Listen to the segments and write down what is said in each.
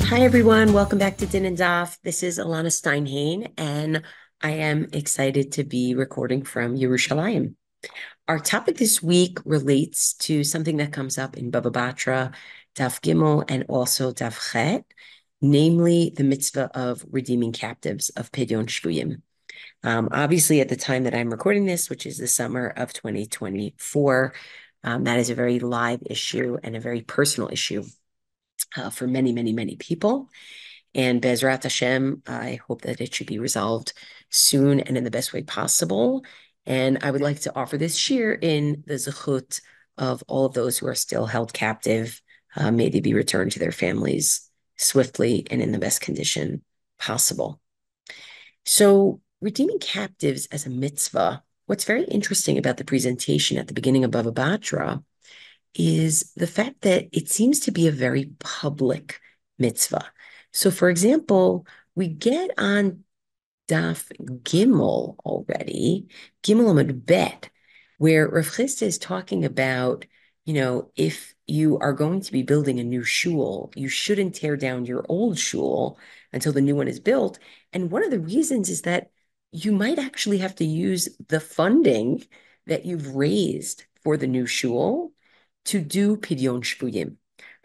Hi, everyone. Welcome back to dinanddaf. This is Elana Stein Hain, and I am excited to be recording from Yerushalayim. Our topic this week relates to something that comes up in Batra, Daf Gimel, and also Daf Chet, namely the mitzvah of redeeming captives, of Pidyon Shvuyim. Obviously, at the time that I'm recording this, which is the summer of 2024, that is a very live issue and a very personal issue for many, many, many people. And Bezrat Hashem, I hope that it should be resolved soon and in the best way possible. And I would like to offer this shir in the zechut of all of those who are still held captive. May they be returned to their families swiftly and in the best condition possible. So, redeeming captives as a mitzvah, what's very interesting about the presentation at the beginning of Bava Batra is the fact that it seems to be a very public mitzvah. So, for example, we get on Daf Gimel already, Gimel Amud Bet, where Rav Chisda is talking about, if you are going to be building a new shul, you shouldn't tear down your old shul until the new one is built. And one of the reasons is that you might actually have to use the funding that you've raised for the new shul to do Pidyon Shvuyim,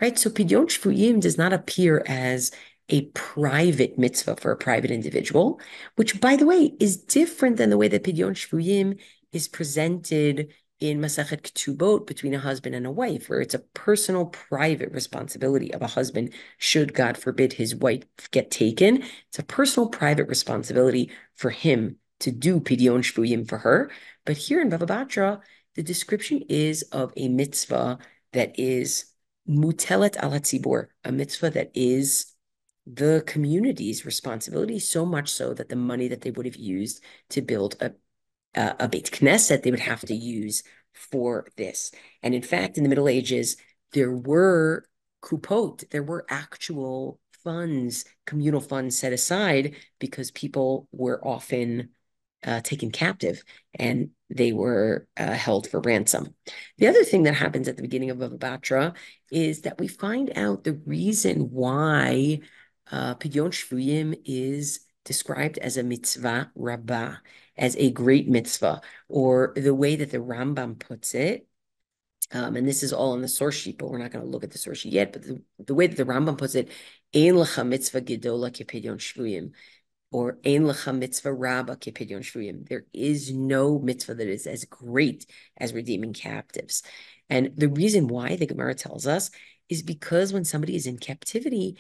right? So Pidyon Shvuyim does not appear as a private mitzvah for a private individual, which, by the way, is different than the way that Pidyon Shvuyim is presented in Masachet Ketubot between a husband and a wife, where it's a personal, private responsibility of a husband should, God forbid, his wife get taken. It's a personal, private responsibility for him to do Pidyon Shvuyim for her. But here in Bava Batra, the description is of a mitzvah that is mutelet al hatzibur, a mitzvah that is the community's responsibility, so much so that the money that they would have used to build a Beit Knesset, they would have to use for this. And in fact, in the Middle Ages, there were kupot, there were actual funds, communal funds set aside because people were often taken captive and they were held for ransom. The other thing that happens at the beginning of Bava Batra is that we find out the reason why Pidyon Shvuyim is described as a mitzvah rabbah, as a great mitzvah, or the way that the Rambam puts it, and this is all on the source sheet, but we're not going to look at the source sheet yet, but the way that the Rambam puts it, Ein lecha mitzvah gedola kepidyon shvuyim, or Ein lecha mitzvah rabba kepidyon shvuyim. There is no mitzvah that is as great as redeeming captives. And the reason why, the Gemara tells us, is because when somebody is in captivity,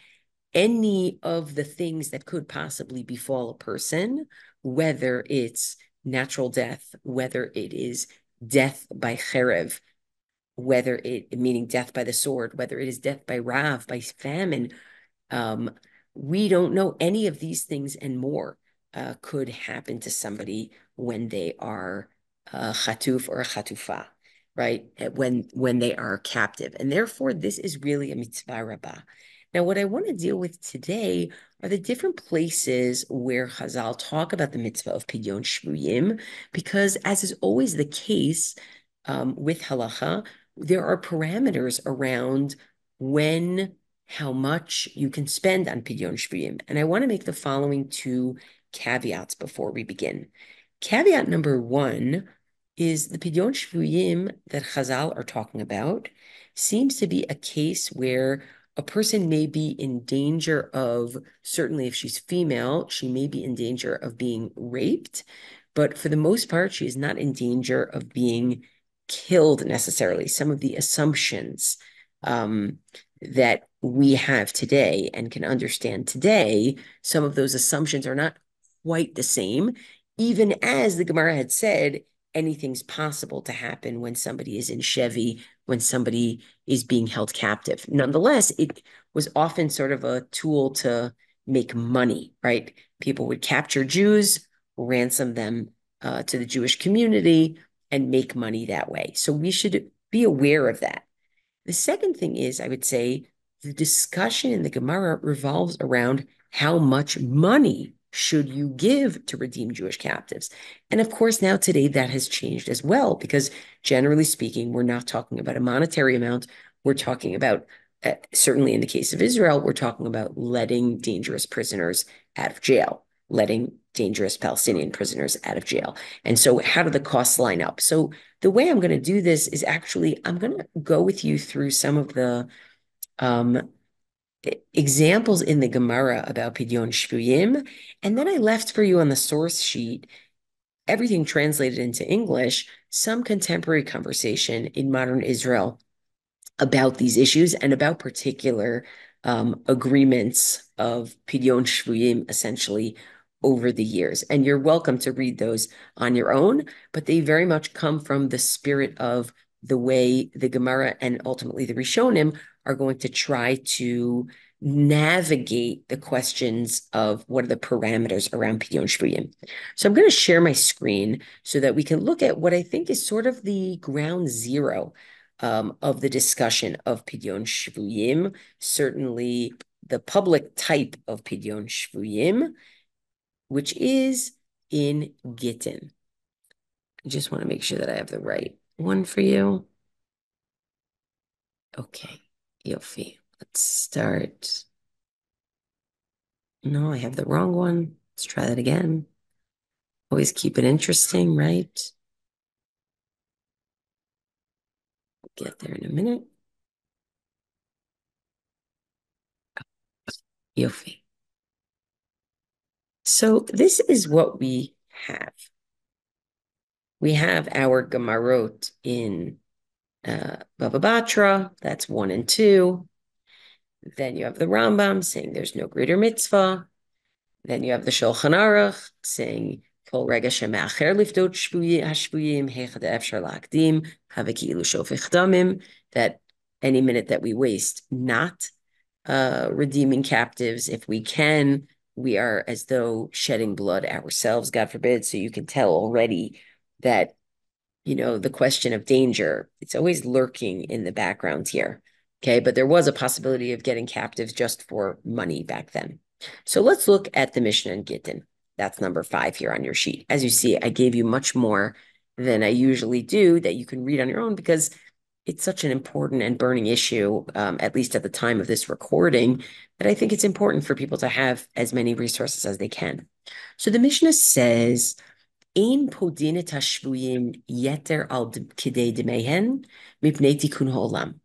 any of the things that could possibly befall a person, whether it's natural death, whether it is death by cherev, whether it, meaning death by the sword, whether it is death by rav, by famine, we don't know any of these things and more could happen to somebody when they are chatuf or a chatufa, right? When they are captive. And therefore, this is really a mitzvah rabbah. Now, what I want to deal with today are the different places where Chazal talk about the mitzvah of Pidyon Shvuyim, because as is always the case with Halakha, there are parameters around when, how much you can spend on Pidyon Shvuyim. And I want to make the following two caveats before we begin. Caveat number one is the Pidyon Shvuyim that Chazal are talking about seems to be a case where a person may be in danger of, certainly if she's female, she may be in danger of being raped, but for the most part, she is not in danger of being killed necessarily. Some of the assumptions that we have today and can understand today, some of those assumptions are not quite the same, even as the Gemara had said, anything's possible to happen when somebody is in Chevy, when somebody is being held captive. Nonetheless, it was often sort of a tool to make money, right? People would capture Jews, ransom them to the Jewish community, and make money that way. So we should be aware of that. The second thing is, I would say, the discussion in the Gemara revolves around how much money should you give to redeem Jewish captives? And of course, now today that has changed as well, because generally speaking, we're not talking about a monetary amount. We're talking about certainly in the case of Israel, we're talking about letting dangerous prisoners out of jail, letting dangerous Palestinian prisoners out of jail. And so how do the costs line up? So the way I'm going to do this is actually, I'm going to go with you through some of the examples in the Gemara about Pidyon Shvuyim. And then I left for you on the source sheet everything translated into English, some contemporary conversation in modern Israel about these issues and about particular agreements of Pidyon Shvuyim, essentially, over the years. And you're welcome to read those on your own, but they very much come from the spirit of the way the Gemara and ultimately the Rishonim are going to try to navigate the questions of what are the parameters around Pidyon Shvuyim. So I'm going to share my screen so that we can look at what I think is sort of the ground zero of the discussion of Pidyon Shvuyim, certainly the public type of Pidyon Shvuyim, which is in Gittin. I just want to make sure that I have the right one for you. Okay, Yofi. Let's start. No, I have the wrong one. Let's try that again. Always keep it interesting, right? We'll get there in a minute. Yofi. So this is what we have. We have our Gemarot in Bava Batra, that's 1 and 2. Then you have the Rambam saying there's no greater mitzvah. Then you have the Shulchan Aruch saying Kol rega she'me'acher lifdot hashvuyim heichad efshar la'akdim haveki'ilu shofech damim, that any minute that we waste not redeeming captives, if we can, we are as though shedding blood ourselves, God forbid. So you can tell already that, you know, the question of danger, it's always lurking in the background here. Okay, but there was a possibility of getting captives just for money back then. So let's look at the Mishnah in Gittin. That's number 5 here on your sheet. As you see, I gave you much more than I usually do that you can read on your own because it's such an important and burning issue, at least at the time of this recording, that I think it's important for people to have as many resources as they can. So the Mishnah says, Ein podin et hashvuyim yeter al kidei demehen mipnei tikun ha'olam.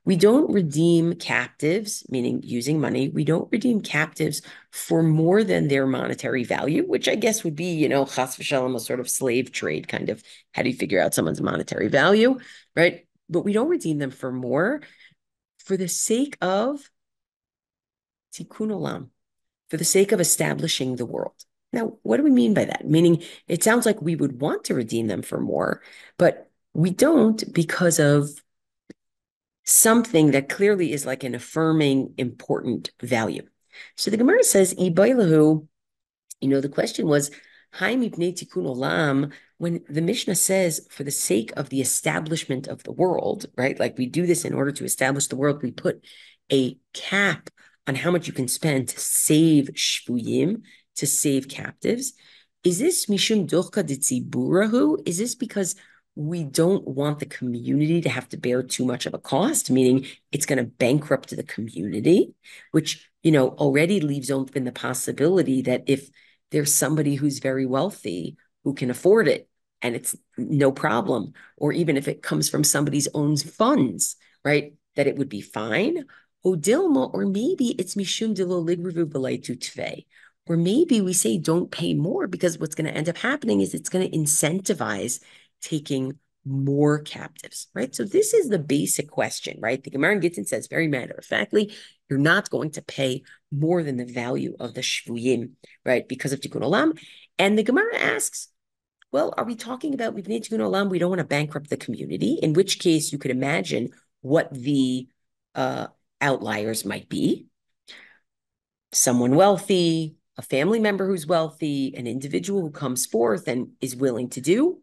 We don't redeem captives, meaning using money. We don't redeem captives for more than their monetary value, which I guess would be, you know, chas v'shalom, a sort of slave trade kind of. How do you figure out someone's monetary value, right? But we don't redeem them for more for the sake of tikkun olam, for the sake of establishing the world. Now, what do we mean by that? Meaning, it sounds like we would want to redeem them for more, but we don't because of something that clearly is like an affirming, important value. So the Gemara says, Ibailahu, you know, the question was, Hai mipnei tikkun olam, when the Mishnah says, for the sake of the establishment of the world, right? Like we do this in order to establish the world, we put a cap on how much you can spend to save shvuyim, to save captives. Is this mishum dochka ditziburahu? Is this because we don't want the community to have to bear too much of a cost, meaning it's going to bankrupt the community, which, you know, already leaves open the possibility that if there's somebody who's very wealthy who can afford it and it's no problem, or even if it comes from somebody's own funds, right, that it would be fine. Odilma, or maybe it's mishum dilo ligrivu b'leitu tvei. Or maybe we say don't pay more because what's going to end up happening is it's going to incentivize taking more captives, right? So this is the basic question, right? The Gemara in Gittin says very matter-of-factly, you're not going to pay more than the value of the shvuyim, right? Because of tikkun olam. And the Gemara asks, well, are we talking about mipnei tikkun olam? We don't want to bankrupt the community, in which case you could imagine what the outliers might be. Someone wealthy, a family member who's wealthy, an individual who comes forth and is willing to do.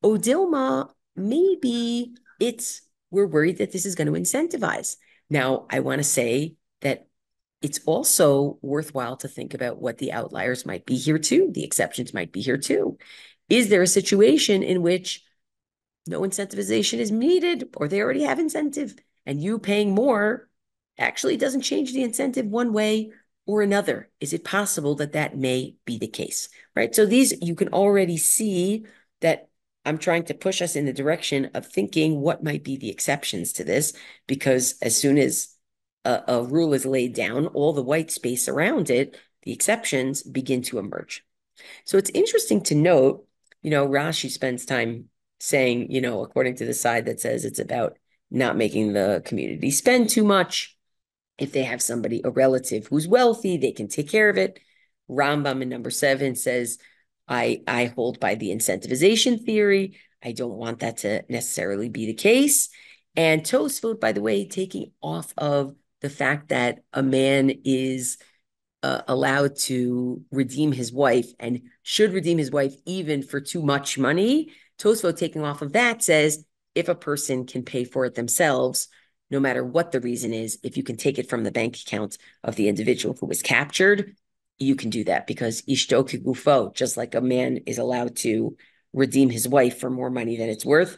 Odilma, maybe we're worried that this is going to incentivize. Now, I want to say that it's also worthwhile to think about what the outliers might be here too. The exceptions might be here too. Is there a situation in which no incentivization is needed, or they already have incentive, and you paying more actually doesn't change the incentive one way or another. Is it possible that that may be the case, right? So these, you can already see that I'm trying to push us in the direction of thinking what might be the exceptions to this, because as soon as a rule is laid down, all the white space around it, the exceptions begin to emerge. So it's interesting to note, Rashi spends time saying, according to the side that says it's about not making the community spend too much. If they have somebody, a relative who's wealthy, they can take care of it. Rambam in number 7 says, I hold by the incentivization theory. I don't want that to necessarily be the case. And Tosfot, by the way, taking off of the fact that a man is allowed to redeem his wife and should redeem his wife even for too much money. Tosfot, taking off of that, says if a person can pay for it themselves, no matter what the reason is, if you can take it from the bank account of the individual who was captured, you can do that, because ishto kigufo, just like a man is allowed to redeem his wife for more money than it's worth,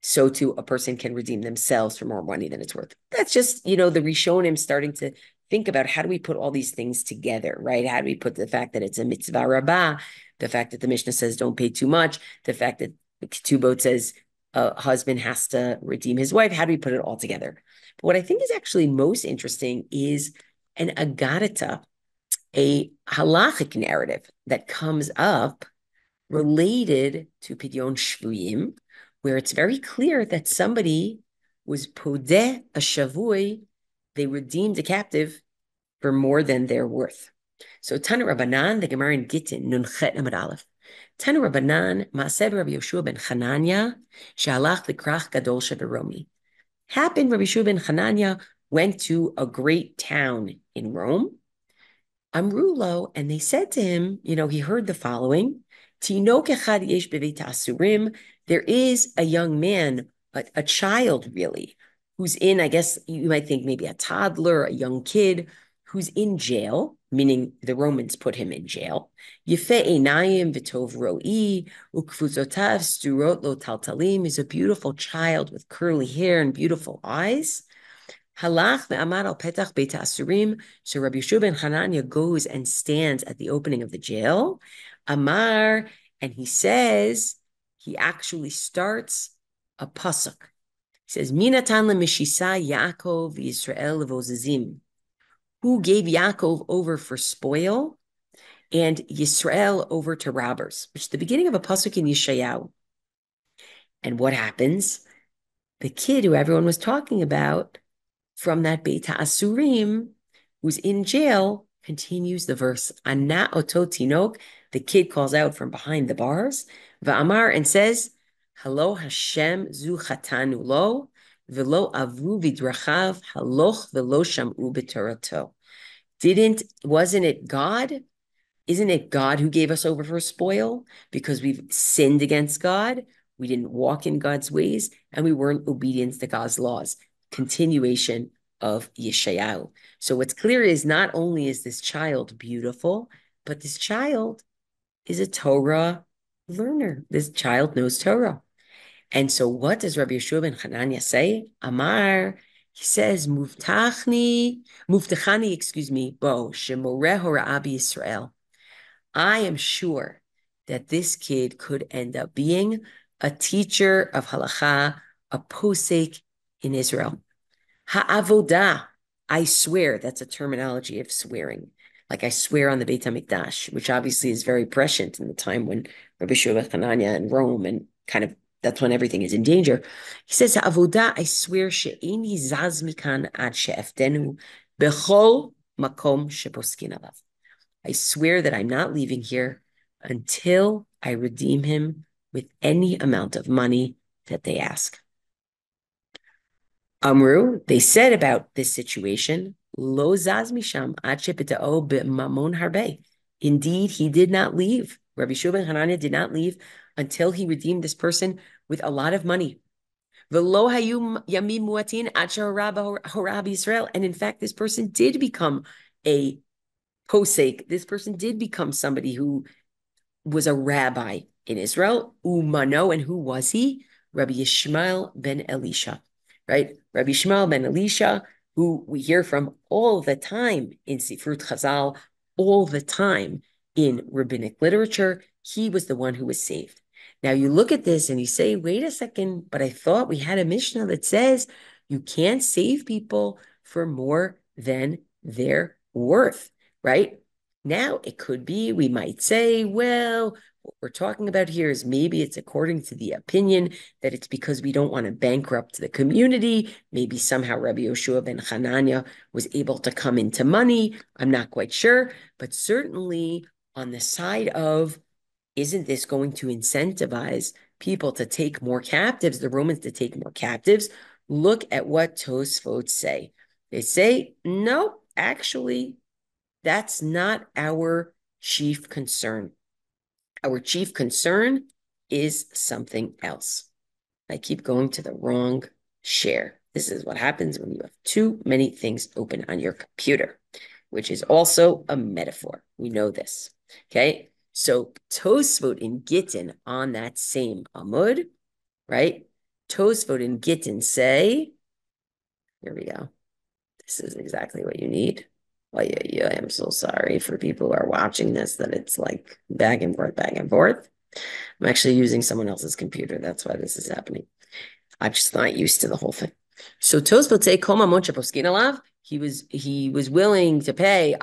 so too a person can redeem themselves for more money than it's worth. That's just, the Rishonim starting to think about, how do we put all these things together, right? How do we put the fact that it's a mitzvah rabbah, the fact that the Mishnah says don't pay too much, the fact that the Ketubot says a husband has to redeem his wife, how do we put it all together? But what I think is actually most interesting is an agadata, a halachic narrative that comes up related to Pidyon Shvuyim, where it's very clear that somebody was podeh a shavui, they redeemed a captive for more than they're worth. So Tana Rabbanan, the Gemara in Gittin, Nunchet Amud Aleph. Tana Rabbanan, Maaseh Rabbi Yoshua ben Chananya, Shalach l'krach gadol sheberomi. Happened, Rabbi Yoshua ben Chananya went to a great town in Rome, Amrulo, and they said to him, he heard the following, Tinok echad yesh beveit asurim, there is a young man, a child really, who's in, I guess you might think maybe a toddler, a young kid, who's in jail, meaning the Romans put him in jail. Yefeh einayim v'tov ro'i, ukfuzotav sturot lo taltalim, is a beautiful child with curly hair and beautiful eyes. Halach ve'amar al petach beit asurim. So Rabbi Yeshua ben Hanania goes and stands at the opening of the jail. Amar, and he says, he actually starts a pasuk. He says, Minatan le'mishisa Yaakov Yisrael levozizim. Who gave Yaakov over for spoil and Yisrael over to robbers, which is the beginning of a pasuk in Yeshayahu. And what happens? The kid who everyone was talking about from that Beit HaAsurim, who's in jail, continues the verse, Ana oto tinok, the kid calls out from behind the bars, Va'amar, and says, Halo Hashem zu chatanu lo, velo avu vidrachav, haloch velo sham'u b'torato. Wasn't it God? Isn't it God who gave us over for spoil? Because we've sinned against God, we didn't walk in God's ways, and we weren't obedient to God's laws. Continuation of Yeshayahu. So what's clear is not only is this child beautiful, but this child is a Torah learner. This child knows Torah. And so what does Rabbi Yeshua ben Hanania say? Amar, he says, Muftachani, bo, shemoreh hora'ah Yisrael. I am sure that this kid could end up being a teacher of halakha, a posek in Israel. Ha'avodah, I swear, that's a terminology of swearing. Like I swear on the Beit HaMikdash, which obviously is very prescient in the time when Rabbi Shua Hanania in Rome, and kind of that's when everything is in danger. He says, Ha'avodah, I swear, she'eni zaz mikan ad she'eftenu bechol makom sheposkin alav. I swear that I'm not leaving here until I redeem him with any amount of money that they ask. Amru, they said about this situation, Lo zaz misham ad shepitao b'mamon harbe. Indeed, he did not leave. Rabbi Shua ben Hanania did not leave until he redeemed this person with a lot of money. V'lo hayu yamim muatin ad horab Israel. And in fact, this person did become a posek. This person did become somebody who was a rabbi in Israel. Umano, and who was he? Rabbi Yishmael ben Elisha, right? Rabbi Yishmael ben Elisha, who we hear from all the time in Sifrut Chazal, all the time in rabbinic literature. He was the one who was saved. Now you look at this and you say, wait a second, but I thought we had a Mishnah that says you can't save people for more than their worth, right? Now it could be, we might say, well, what we're talking about here is maybe it's according to the opinion that it's because we don't want to bankrupt the community. Maybe somehow Rabbi Yoshua ben Hanania was able to come into money. I'm not quite sure, but certainly on the side of, isn't this going to incentivize people to take more captives, the Romans to take more captives? Look at what Tosfot say. They say, no, actually, that's not our chief concern. Our chief concern is something else. I keep going to the wrong share. This is what happens when you have too many things open on your computer, which is also a metaphor. We know this. Okay. So Tosfot in Gittin on that same Amud, right? Tosfot in Gittin say, here we go. This is exactly what you need. Oh, yeah, I'm so sorry for people who are watching this that it's like back and forth, back and forth. I'm actually using someone else's computer. That's why this is happening. I'm just not used to the whole thing. So Tosfot say, Kol mamon sheposkin alav, he was willing to pay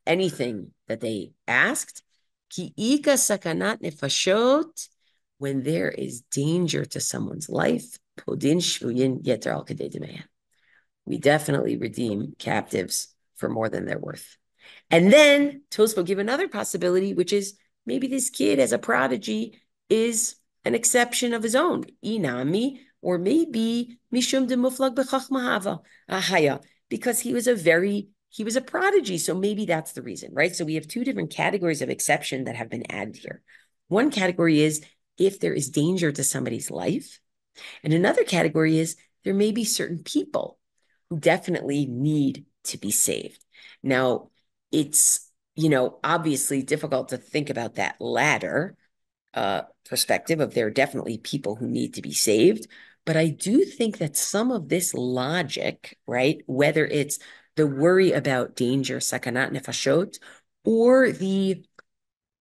anything that they asked. Ki ika sakanat nefashot, when there is danger to someone's life, podin shvuyin yeter al kadei demeyan. We definitely redeem captives for more than they're worth. And then Tosfot give another possibility, which is maybe this kid as a prodigy is an exception of his own. Inami, or maybe Mishum de Muflag b'chachma hava, because he was a prodigy. So maybe that's the reason, right? So we have two different categories of exception that have been added here. One category is if there is danger to somebody's life. And another category is there may be certain people who definitely need to be saved. Now, it's, obviously difficult to think about that latter perspective of there are definitely people who need to be saved. But I do think that some of this logic, right, whether it's the worry about danger, sakanat nefashot, or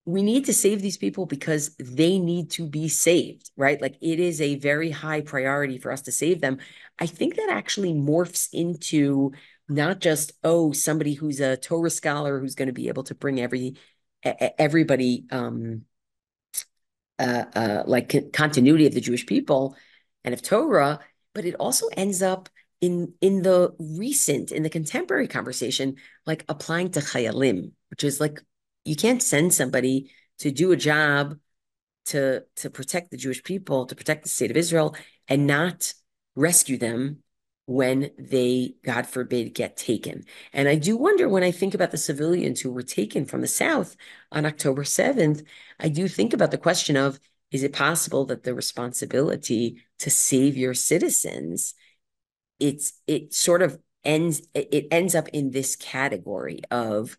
we need to save these people because they need to be saved, right? Like it is a very high priority for us to save them. I think that actually morphs into not just, somebody who's a Torah scholar who's going to be able to bring everybody like continuity of the Jewish people and of Torah, but it also ends up in the contemporary conversation, like applying to chayalim, which is like you can't send somebody to do a job to protect the Jewish people, to protect the state of Israel, and not rescue them when they, God forbid, get taken. And I do wonder when I think about the civilians who were taken from the South on October 7th, I do think about the question of, is it possible that the responsibility to save your citizens, it sort of ends up in this category of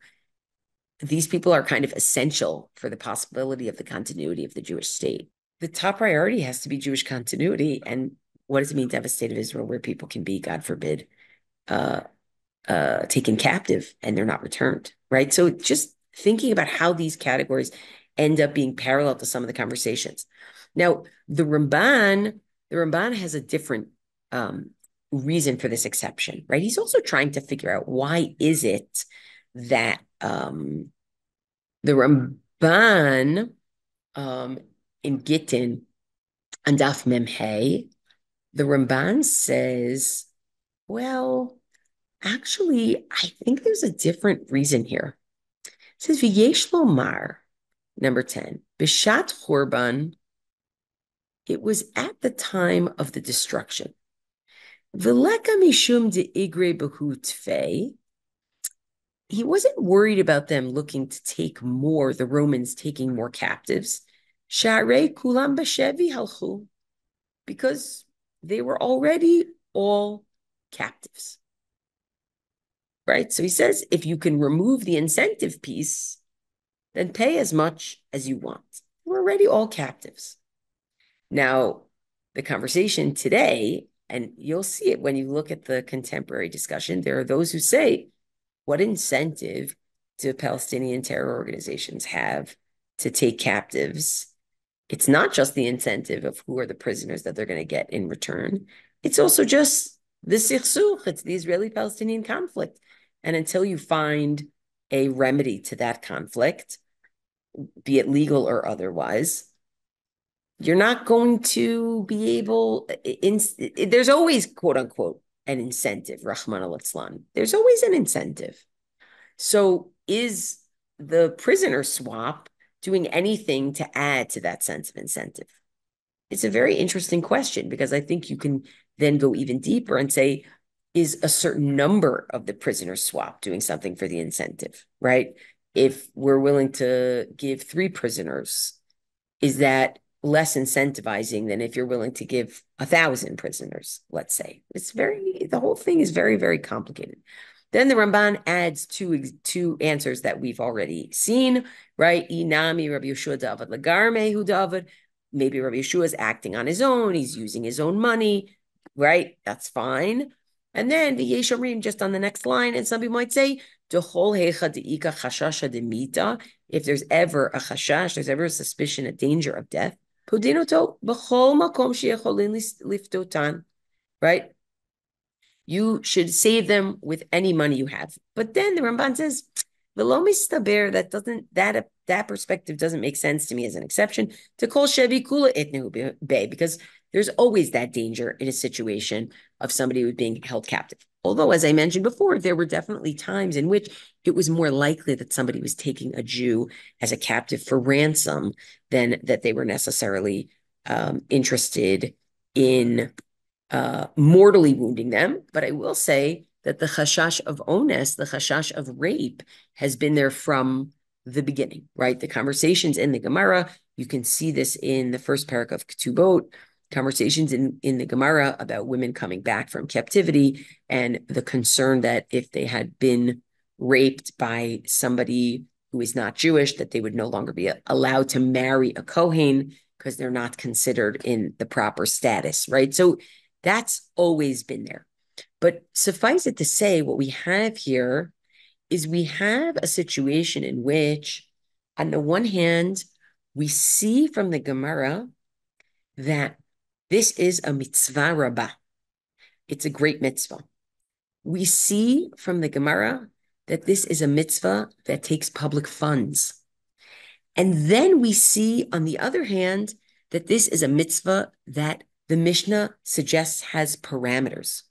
these people are kind of essential for the possibility of the continuity of the Jewish state. The top priority has to be Jewish continuity. And what does it mean to have a state of Israel where people can be, God forbid, taken captive and they're not returned, right? So just thinking about how these categories end up being parallel to some of the conversations. Now, the Ramban has a different reason for this exception, right? He's also trying to figure out why is it that the Ramban in Gittin on Daf Mem Hey, the Ramban says, well, actually, I think there's a different reason here. It says, V'yesh lomar, number 10, Bishat Chorban, it was at the time of the destruction. V'leka mishum de igre behu tfei, he wasn't worried about them looking to take more, the Romans taking more captives. Sharei kulam b'shevi halchu, because they were already all captives. Right? So he says, if you can remove the incentive piece, then pay as much as you want. We're already all captives. Now, the conversation today and you'll see it when you look at the contemporary discussion, there are those who say, what incentive do Palestinian terror organizations have to take captives? It's not just the incentive of who are the prisoners that they're going to get in return. It's also just the sikhsuch. It's the Israeli-Palestinian conflict. And until you find a remedy to that conflict, be it legal or otherwise, you're not going to be able, there's always, quote unquote, an incentive, Rahman al-Islam. There's always an incentive. So is the prisoner swap doing anything to add to that sense of incentive? It's a very interesting question because I think you can then go even deeper and say, is a certain number of the prisoner swap doing something for the incentive, right? If we're willing to give 3 prisoners, is that less incentivizing than if you're willing to give 1,000 prisoners, let's say? The whole thing is very, very complicated. Then the Ramban adds two answers that we've already seen, right? Inami Rabbi Yeshua David Lagarme hu David. Maybe Rabbi Yeshua is acting on his own. He's using his own money, right? That's fine. And then the Yesharim just on the next line, and some people might say, if there's ever a chashash, there's ever a suspicion, a danger of death, right? You should save them with any money you have. But then the Ramban says, that perspective doesn't make sense to me as an exception to kol shevi kula itnehu bay, because there's always that danger in a situation of somebody who's being held captive. Although, as I mentioned before, there were definitely times in which it was more likely that somebody was taking a Jew as a captive for ransom than that they were necessarily interested in mortally wounding them. But I will say that the chashash of ones, the chashash of rape, has been there from the beginning, right? The conversations in the Gemara, you can see this in the first parak of Ketubot, conversations in the Gemara about women coming back from captivity and the concern that if they had been raped by somebody who is not Jewish, that they would no longer be allowed to marry a Kohen because they're not considered in the proper status, right? So that's always been there. But suffice it to say, what we have here is we have a situation in which, on the one hand, we see from the Gemara that this is a mitzvah rabbah. It's a great mitzvah. We see from the Gemara that this is a mitzvah that takes public funds. And then we see, on the other hand, that this is a mitzvah that the Mishnah suggests has parameters.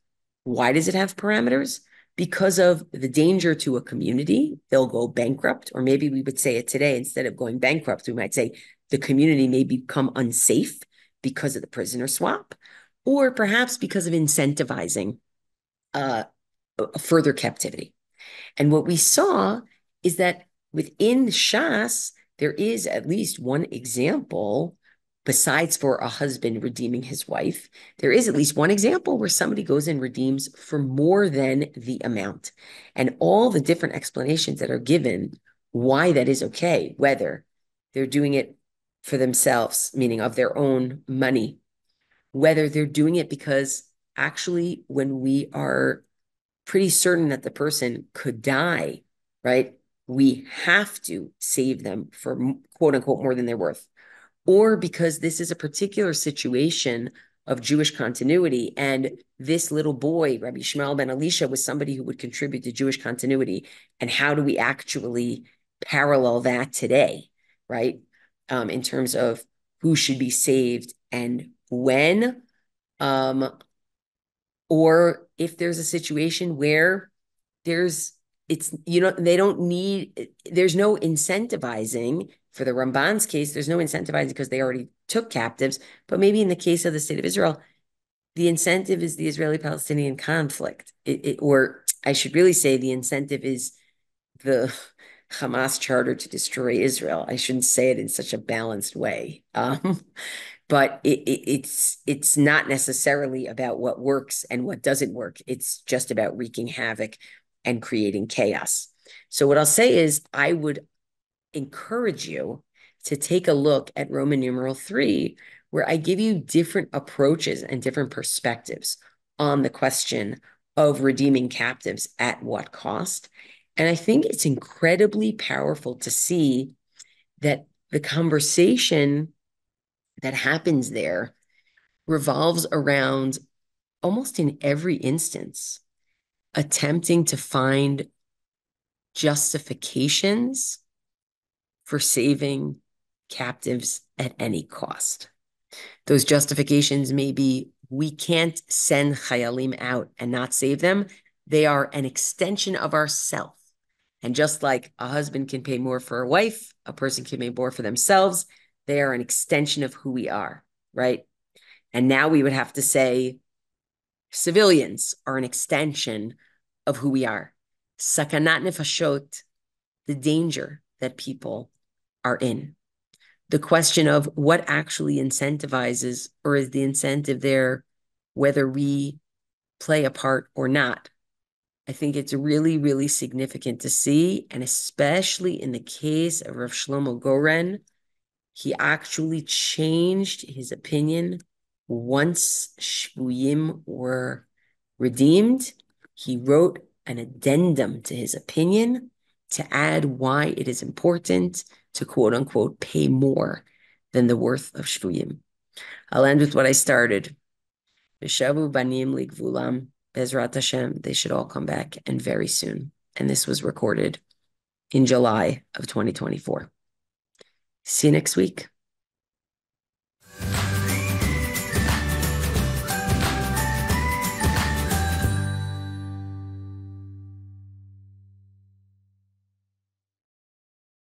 Why does it have parameters? Because of the danger to a community. They'll go bankrupt, or maybe we would say it today, instead of going bankrupt, we might say the community may become unsafe because of the prisoner swap, or perhaps because of incentivizing further captivity. And what we saw is that within Shas, there is at least one example, besides for a husband redeeming his wife, there is at least one example where somebody goes and redeems for more than the amount. And all the different explanations that are given why that is okay, whether they're doing it for themselves, meaning of their own money, whether they're doing it because actually when we are pretty certain that the person could die, right, we have to save them for quote unquote more than they're worth, or because this is a particular situation of Jewish continuity, and this little boy, Rabbi Shmuel ben Elisha, was somebody who would contribute to Jewish continuity. And how do we actually parallel that today, right? In terms of who should be saved and when, or if there's a situation where there's they don't need, there's no incentivizing. For the Ramban's case, there's no incentivizing because they already took captives. But maybe in the case of the state of Israel, the incentive is the Israeli-Palestinian conflict. Or I should really say the incentive is the Hamas charter to destroy Israel. I shouldn't say it in such a balanced way. But it's not necessarily about what works and what doesn't work. It's just about wreaking havoc and creating chaos. So what I'll say is I would encourage you to take a look at Roman numeral 3, where I give you different approaches and different perspectives on the question of redeeming captives at what cost. And I think it's incredibly powerful to see that the conversation that happens there revolves around, almost in every instance, attempting to find justifications for saving captives at any cost. Those justifications may be, we can't send chayalim out and not save them. They are an extension of ourself. And just like a husband can pay more for a wife, a person can pay more for themselves. They are an extension of who we are, right? And now we would have to say civilians are an extension of who we are. Sakanat nefashot, the danger that people are in. The question of what actually incentivizes, or is the incentive there whether we play a part or not. I think it's really, really significant to see, and especially in the case of Rav Shlomo Goren, he actually changed his opinion once Shvuyim were redeemed. He wrote an addendum to his opinion to add why it is important to quote unquote pay more than the worth of Shvuyim. I'll end with what I started. Vishavu banim ligvulam, Bezrat Hashem, they should all come back, and very soon. And this was recorded in July of 2024. See you next week.